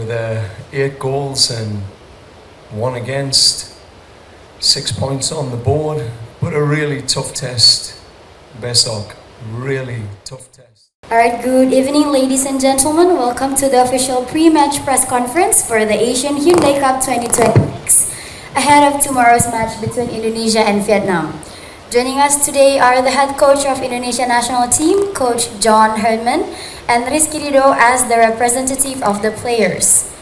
with 8 goals and 1 against, 6 points on the board, but a really tough test. Besok, really tough test. Alright, good evening ladies and gentlemen. Welcome to the official pre-match press conference for the Asian Hyundai Cup 2026, ahead of tomorrow's match between Indonesia and Vietnam. Joining us today are the head coach of Indonesia national team, Coach John Herdman, and Rizky Rido as the representative of the players.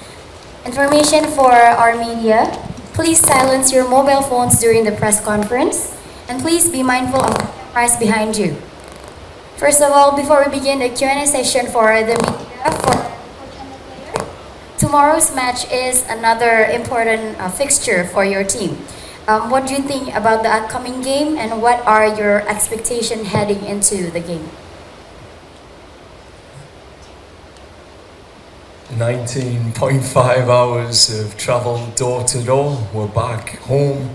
Information for our media: please silence your mobile phones during the press conference, and please be mindful of the cameras behind you. First of all, before we begin the Q&A session for the media, tomorrow's match is another important fixture for your team. What do you think about the upcoming game, and what are your expectations heading into the game? 19.5 hours of travel door to door. We're back home,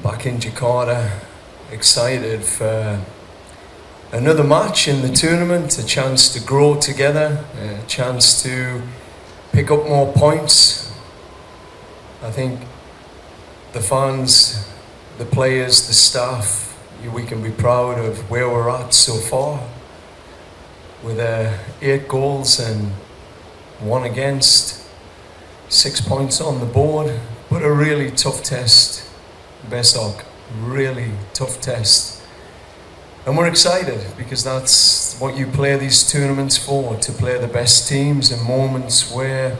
back in Jakarta, excited for another match in the tournament, a chance to grow together, a chance to pick up more points. I think the fans, the players, the staff, we can be proud of where we're at so far. With 8 goals and 1 against, 6 points on the board, but a really tough test. Besok, really tough test. And we're excited because that's what you play these tournaments for, to play the best teams in moments where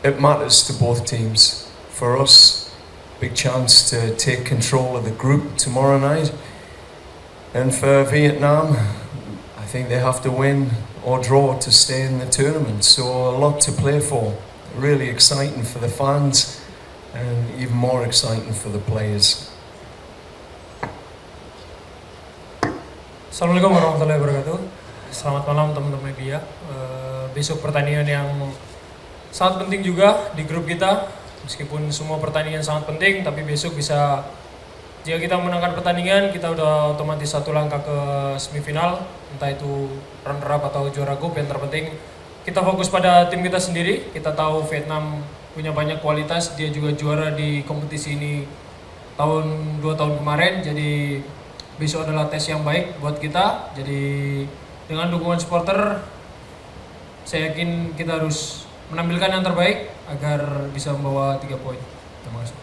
it matters to both teams. For us, big chance to take control of the group tomorrow night. And for Vietnam, I think they have to win or draw to stay in the tournament. So a lot to play for. Really exciting for the fans and even more exciting for the players. Assalamualaikum warahmatullahi wabarakatuh. Selamat malam teman-teman media. Besok pertandingan yang sangat penting juga di grup kita. Meskipun semua pertandingan sangat penting, tapi besok bisa, jika kita menangkan pertandingan, kita udah otomatis 1 langkah ke semifinal, entah itu runner up atau juara grup. Yang terpenting kita fokus pada tim kita sendiri. Kita tahu Vietnam punya banyak kualitas, dia juga juara di kompetisi ini 2 tahun kemarin. Jadi besok adalah tes yang baik buat kita. Jadi dengan dukungan supporter, saya yakin kita harus menampilkan yang terbaik agar bisa membawa 3 poin. Terima kasih.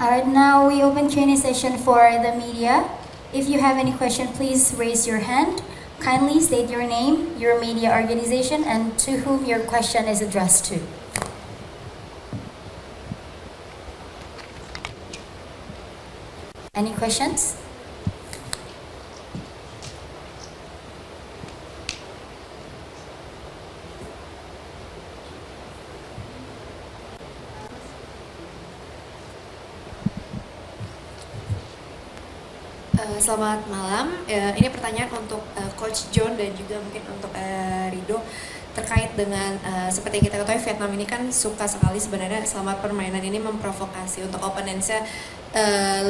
Alright, now we open Q&A session for the media. If you have any question, please raise your hand. Kindly state your name, your media organization, and to whom your question is addressed to. Any questions? Selamat malam. Ini pertanyaan untuk Coach John dan juga mungkin untuk Rido terkait dengan seperti yang kita ketahui, Vietnam ini kan suka sekali sebenarnya selama permainan ini memprovokasi untuk opponentsnya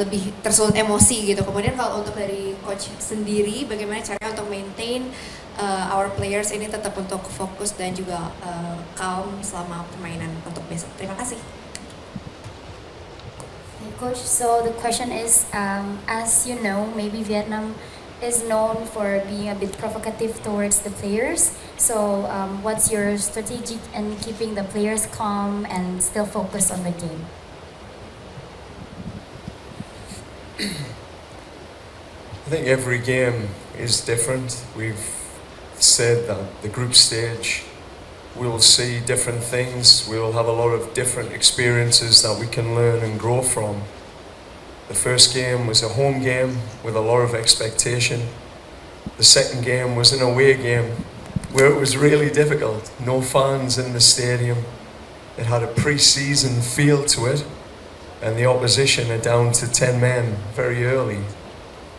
lebih tersulut emosi gitu. Kemudian kalau untuk dari Coach sendiri, bagaimana caranya untuk maintain our players ini tetap untuk fokus dan juga calm selama permainan untuk besok. Terima kasih. Coach, so the question is, as you know, maybe Vietnam is known for being a bit provocative towards the players. So what's your strategy in keeping the players calm and still focused on the game? I think every game is different. We've said that the group stage, we'll see different things. We'll have a lot of different experiences that we can learn and grow from. The first game was a home game with a lot of expectation. The second game was an away game where it was really difficult. No fans in the stadium. It had a pre-season feel to it, and the opposition are down to 10 men very early.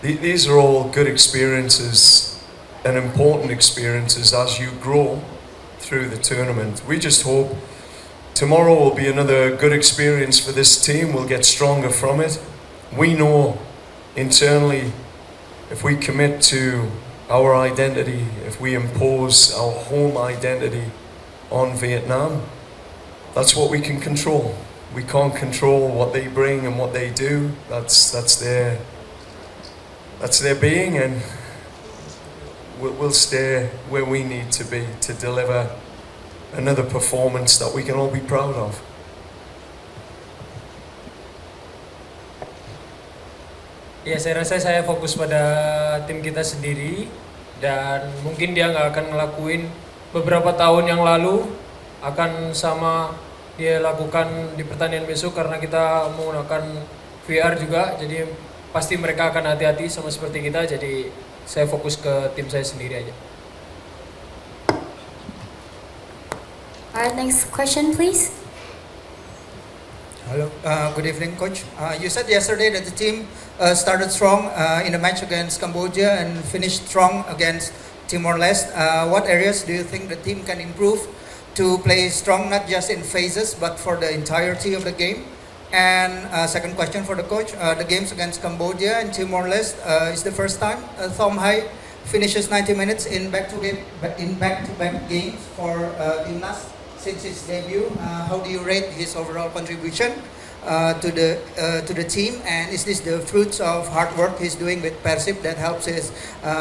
These are all good experiences and important experiences as you grow through the tournament. We just hope tomorrow will be another good experience for this team. We'll get stronger from it. We know internally if we commit to our identity, if we impose our home identity on Vietnam, that's what we can control. We can't control what they bring and what they do. That's their being, and we'll stay where we need to be to deliver another performance that we can all be proud of. Ya, saya rasa saya fokus pada tim kita sendiri, dan mungkin dia nggak akan ngelakuin beberapa tahun yang lalu akan sama dia lakukan di pertandingan besok, karena kita menggunakan VR juga, jadi pasti mereka akan hati-hati sama seperti kita, jadi saya fokus ke tim saya sendiri aja. Alright, next question please. Hello, good evening, Coach. You said yesterday that the team started strong in the match against Cambodia and finished strong against Timor-Leste. What areas do you think the team can improve to play strong, not just in phases, but for the entirety of the game? And second question for the coach, the games against Cambodia and Timor-Leste is the first time Thom Hai finishes 90 minutes in back-to-back games for Timnas since his debut. How do you rate his overall contribution to the team, and is this the fruits of hard work he's doing with Persib that helps his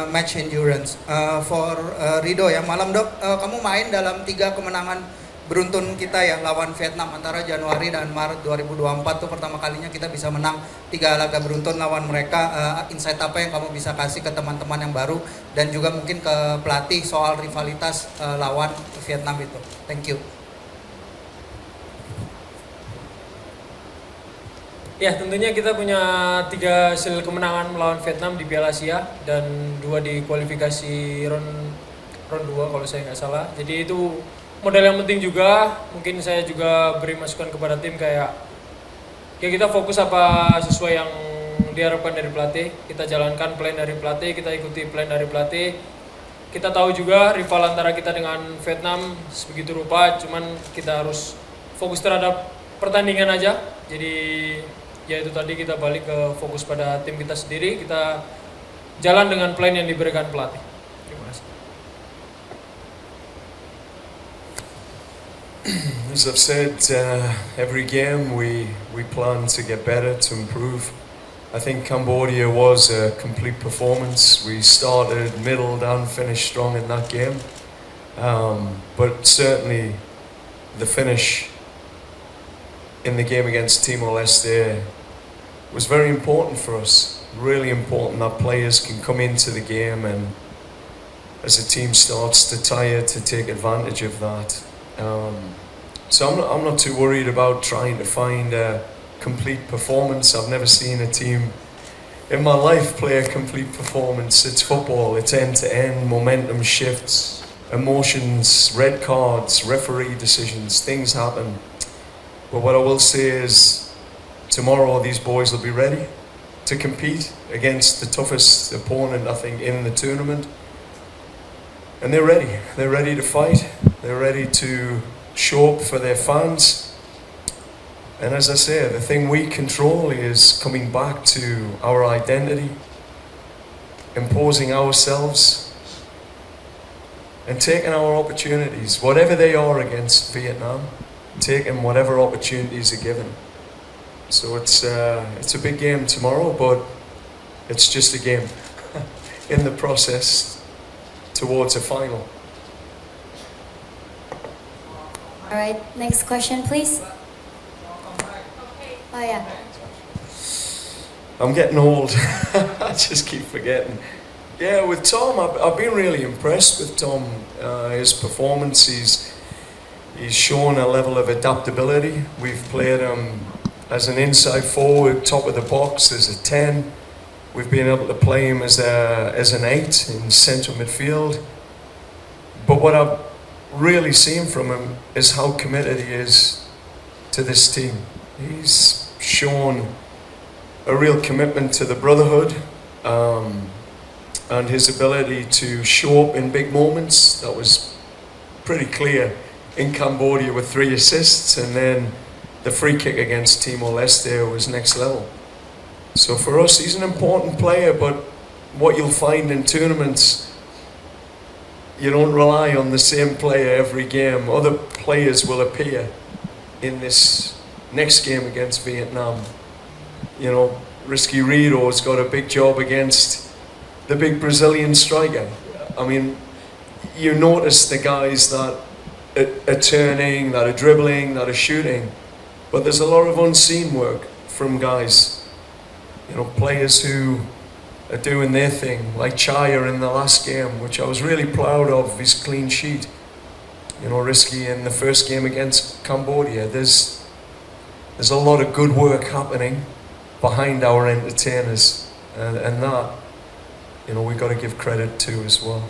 match endurance? For Rido ya, malam Dok, kamu main dalam 3 kemenangan beruntun kita ya lawan Vietnam antara Januari dan Maret 2024 tuh pertama kalinya kita bisa menang 3 laga beruntun lawan mereka. Insight apa yang kamu bisa kasih ke teman-teman yang baru dan juga mungkin ke pelatih soal rivalitas lawan Vietnam itu? Thank you. Ya, tentunya kita punya 3 hasil kemenangan melawan Vietnam di Piala Asia dan 2 di kualifikasi round 2 kalau saya nggak salah. Jadi itu modal yang penting juga. Mungkin saya juga beri masukan kepada tim kayak ya kita fokus apa sesuai yang diharapkan dari pelatih. Kita jalankan plan dari pelatih, kita ikuti plan dari pelatih. Kita tahu juga rival antara kita dengan Vietnam sebegitu rupa, cuman kita harus fokus terhadap pertandingan aja. Jadi ya itu tadi, kita balik ke fokus pada tim kita sendiri, kita jalan dengan plan yang diberikan pelatih. Terima kasih. As I've said, every game we plan to get better, to improve. I think Cambodia was a complete performance. We started, middled and finished strong in that game. But certainly the finish in the game against Timor-Leste was very important for us. Really important that players can come into the game and as the team starts to tire, to take advantage of that. So I'm not too worried about trying to find a complete performance. I've never seen a team in my life play a complete performance. It's football, it's end-to-end, momentum shifts, emotions, red cards, referee decisions, things happen. But what I will say is, tomorrow these boys will be ready to compete against the toughest opponent, I think, in the tournament. And they're ready. They're ready to fight. They're ready to show up for their fans. And as I say, the thing we control is coming back to our identity, imposing ourselves, and taking our opportunities, whatever they are against Vietnam, taking whatever opportunities are given. So it's a big game tomorrow, but it's just a game in the process towards a final. All right, next question please. Oh yeah. I'm getting old. I just keep forgetting. Yeah, with Tom, I've been really impressed with Tom. His performance, he's shown a level of adaptability. We've played him as an inside forward, top of the box, as a 10. We've been able to play him as an 8 in central midfield. But what I've really seen from him is how committed he is to this team. He's shown a real commitment to the brotherhood, and his ability to show up in big moments. That was pretty clear in Cambodia with 3 assists, and then the free kick against Timor-Leste was next level. So for us, he's an important player, but what you'll find in tournaments you don't rely on the same player every game. Other players will appear in this next game against Vietnam. You know, Risky Rido's got a big job against the big Brazilian striker. I mean, you notice the guys that are turning, that are dribbling, that are shooting, but there's a lot of unseen work from guys, you know, players who are doing their thing, like Chaya in the last game, which I was really proud of, his clean sheet. You know, Risky in the first game against Cambodia. There's a lot of good work happening behind our entertainers, and that, you know, we've got to give credit to as well.